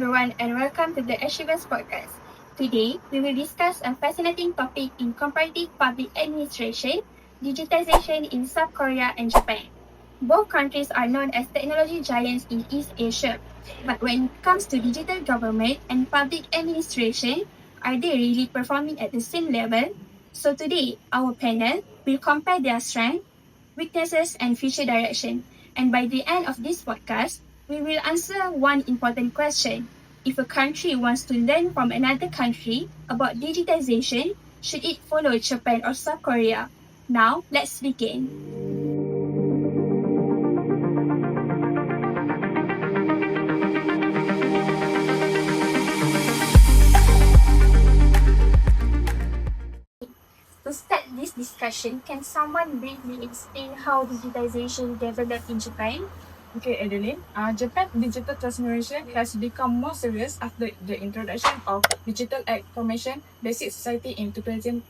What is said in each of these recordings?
everyone, and welcome to the Achievers Podcast. Today, we will discuss a fascinating topic in comparative public administration, digitization in South Korea and Japan. Both countries are known as technology giants in East Asia, but when it comes to digital government and public administration, are they really performing at the same level? So today, our panel will compare their strengths, weaknesses, and future direction. And by the end of this podcast, we will answer one important question. If a country wants to learn from another country about digitization, should it follow Japan or South Korea? Now, let's begin. To start this discussion, can someone briefly explain how digitization developed in Japan? Okay, Adeline. Japan's digital transformation has become more serious after the introduction of digital information-basic society in 2021.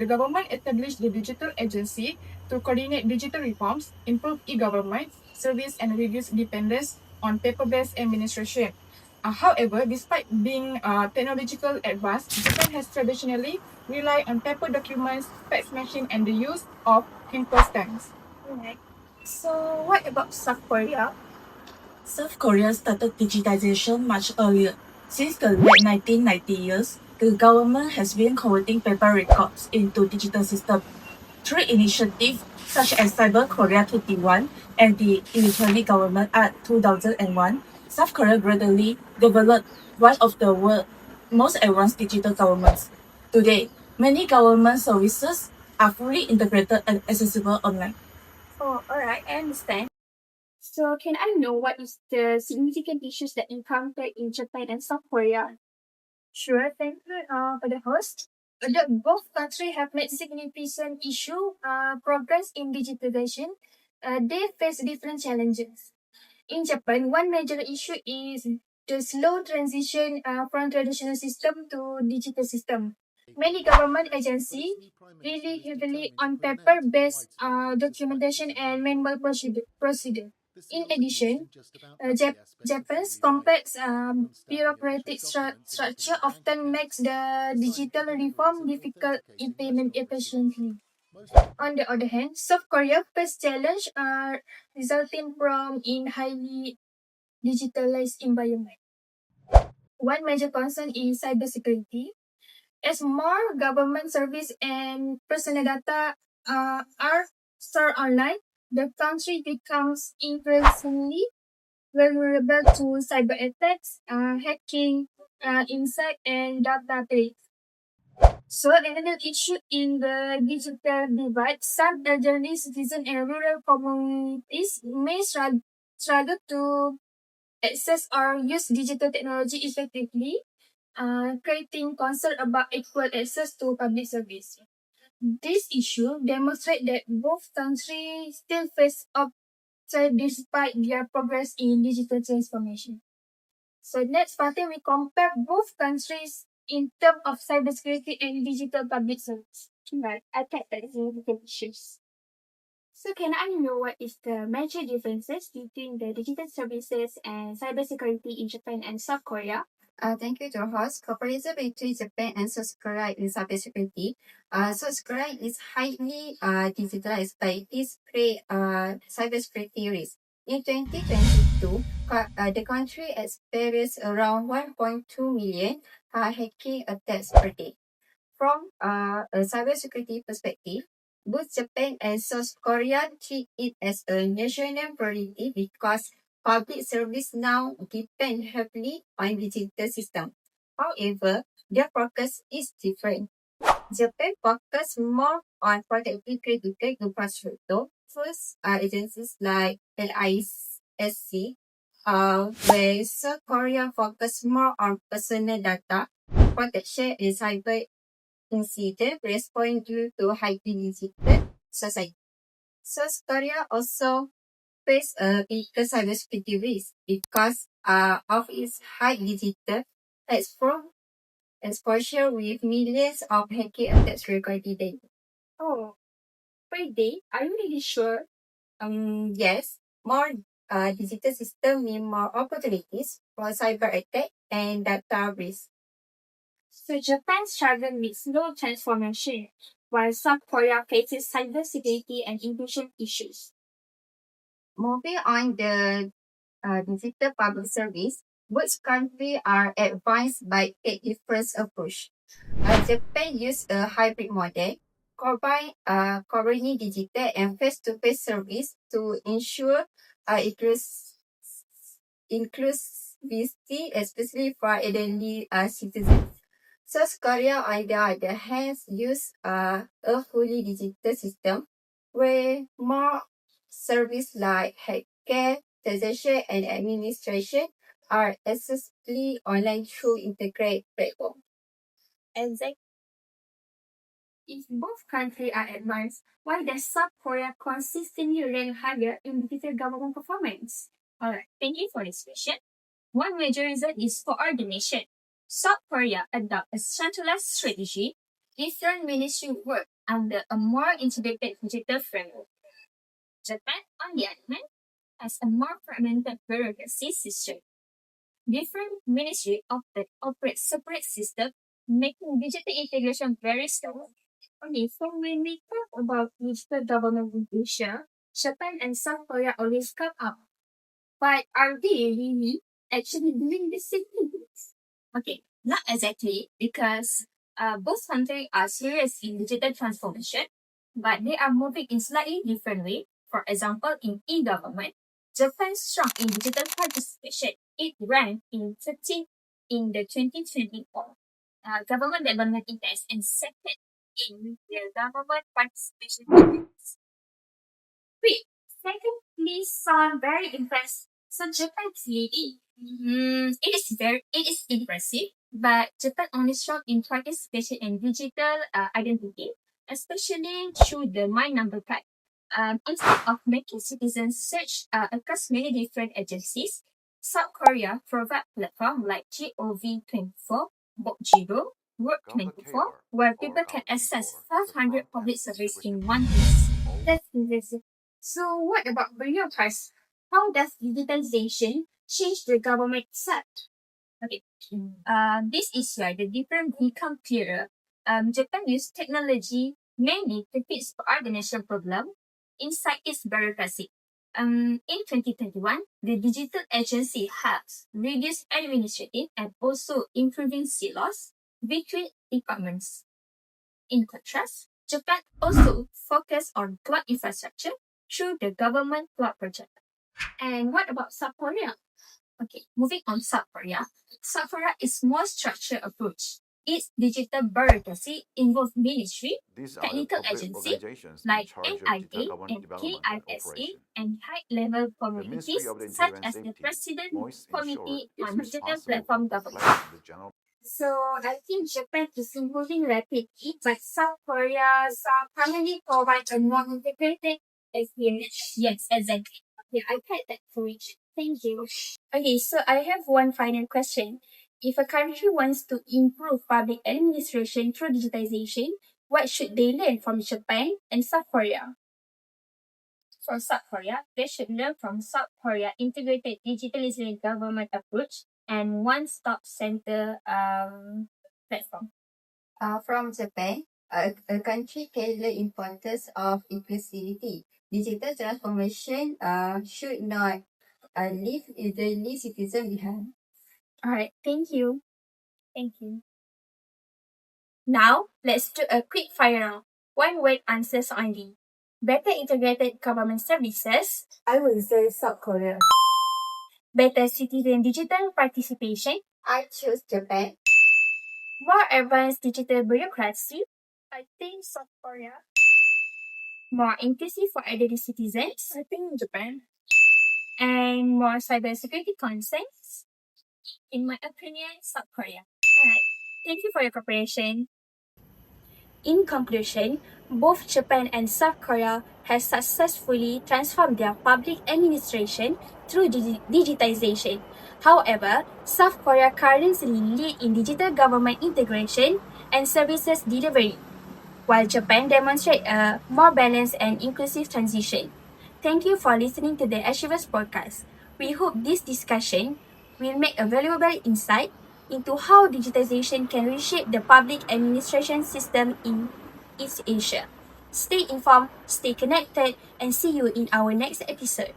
The government established the digital agency to coordinate digital reforms, improve e-government service, and reduce dependence on paper-based administration. However, despite being technological advanced, Japan has traditionally relied on paper documents, fax machine, and the use of paper stamps. Right. So, what about South Korea? South Korea started digitization much earlier. Since the late 1990 years, the government has been converting paper records into digital systems. Through initiatives such as Cyber Korea 21 and the Electronic Government Act 2001, South Korea gradually developed one of the world's most advanced digital governments. Today, many government services are fully integrated and accessible online. Oh, alright, I understand. So, can I know what is the significant issues that encountered in Japan and South Korea? Sure, thank you for the host. Both countries have made significant progress in digitization. They face different challenges. In Japan, one major issue is the slow transition from traditional system to digital system. Many government agencies rely heavily on paper-based documentation and manual procedure. In addition, Japan's complex bureaucratic structure often makes the digital reform difficult to implement efficiently. On the other hand, South Korea faced challenges resulting from in highly digitalized environment. One major concern is cybersecurity. As more government service and personal data are stored online, the country becomes increasingly vulnerable to cyber attacks, hacking, insect, and data theft. So another issue in the digital divide, some elderly citizens and rural communities may struggle to access or use digital technology effectively, creating concern about equal access to public service. This issue demonstrates that both countries still face obstacles despite their progress in digital transformation. So next part, we compare both countries in terms of cybersecurity and digital public service. Right, I get that significant issues. So, can I know what is the major differences between the digital services and cybersecurity in Japan and South Korea? Thank you to the host. Comparison between Japan and South Korea in cybersecurity. South Korea is highly digitalized, but it create cybersecurity risk. In 2022, the country experienced around 1.2 million hacking attacks per day. From a cybersecurity perspective, both Japan and South Korea treat it as a national priority because public service now depend heavily on digital system. However, their focus is different. Japan focus more on protecting critical infrastructure. First, agencies like LISC, where South Korea focus more on personal data protection and cyber incident respond due to highly digital society. South Korea also face a bigger cybersecurity risk because of its high digital exposure with millions of hacking attacks recorded daily. Oh, per day? Are you really sure? Yes, more digital system mean more opportunities for cyber attack and data risk. So Japan struggled with slow transformation, while South Korea faces cybersecurity and inclusion issues. Moving on the digital public service, both countries are advanced by a different approach. Japan used a hybrid model, combining digital and face-to-face service to ensure inclusivity, especially for elderly citizens. South Korea, on the other hand, used a fully digital system where more services like healthcare, taxation, and administration are accessible online through integrated platforms. Exactly. If both countries are advanced, why does South Korea consistently rank higher in digital government performance? Alright, thank you for this question. One major reason is coordination. South Korea adopt a centralized strategy. Different ministries work under a more integrated digital framework. Japan, on the other hand, has a more fragmented bureaucracy system. Different ministries often operate separate systems, making digital integration very slow. Okay, so when we talk about digital government in Asia, Japan and South Korea always come up. But are they really actually doing the same things? Okay, not exactly, because both countries are serious in digital transformation, but they are moving in slightly different way. For example, in e-government, Japan strong in digital participation. It ranked in 13th in the 2024 Government Development Index and second in the government participation index. Wait, second please sound very impressed. So Japan is leading. It is impressive, but Japan only strong in participation and digital identity, especially through the My Number Card. Instead of making citizens search across many different agencies, South Korea provide platforms like GOV24, Bokjiro, Work24, where people can access 500 public services in one place. That's impressive. So what about bureaucracy? How does digitalization change the government set? Okay. This is where the difference become clearer. Japan used technology mainly to fix coordination problem inside its bureaucracy. In 2021, the digital agency has reduced administrative and also improving silos between departments. In contrast, Japan also focused on cloud infrastructure through the government cloud project. And what about South Korea? Okay, moving on South Korea. South Korea is more structured approach. Its digital bureaucracy involves ministry, These are the technical public agency organizations in like charge of digital NIA government and development and KISA, operation. and high-level The Ministry communities of the such Interior and as the Safety President must ensure Committee is on Digital responsible for Platform Government. complying with the general. So I think Japan is improving rapidly, but South Korea's currently provide a more integrated experience. Yes, exactly. Yeah, I get that for it. Thank you. Okay, so I have one final question. If a country wants to improve public administration through digitization, what should they learn from Japan and South Korea? For South Korea, they should learn from South Korea integrated digitalization government approach and one-stop center platform. From Japan, a country can learn importance of inclusivity. Digital transformation should not leave elderly citizens behind. All right, thank you. Thank you. Now, let's do a quick fire round. One word answers only. Better integrated government services. I will say South Korea. Better citizen digital participation. I choose Japan. More advanced digital bureaucracy. I think South Korea. More inclusive for elderly citizens. I think Japan. And more cybersecurity concerns. In my opinion, South Korea. Alright. Thank you for your cooperation. In conclusion, both Japan and South Korea have successfully transformed their public administration through digitization. However, South Korea currently lead in digital government integration and services delivery, while Japan demonstrates a more balanced and inclusive transition. Thank you for listening to the Achievers podcast. We hope this discussion will make a valuable insight into how digitization can reshape the public administration system in East Asia. Stay informed, stay connected, and see you in our next episode.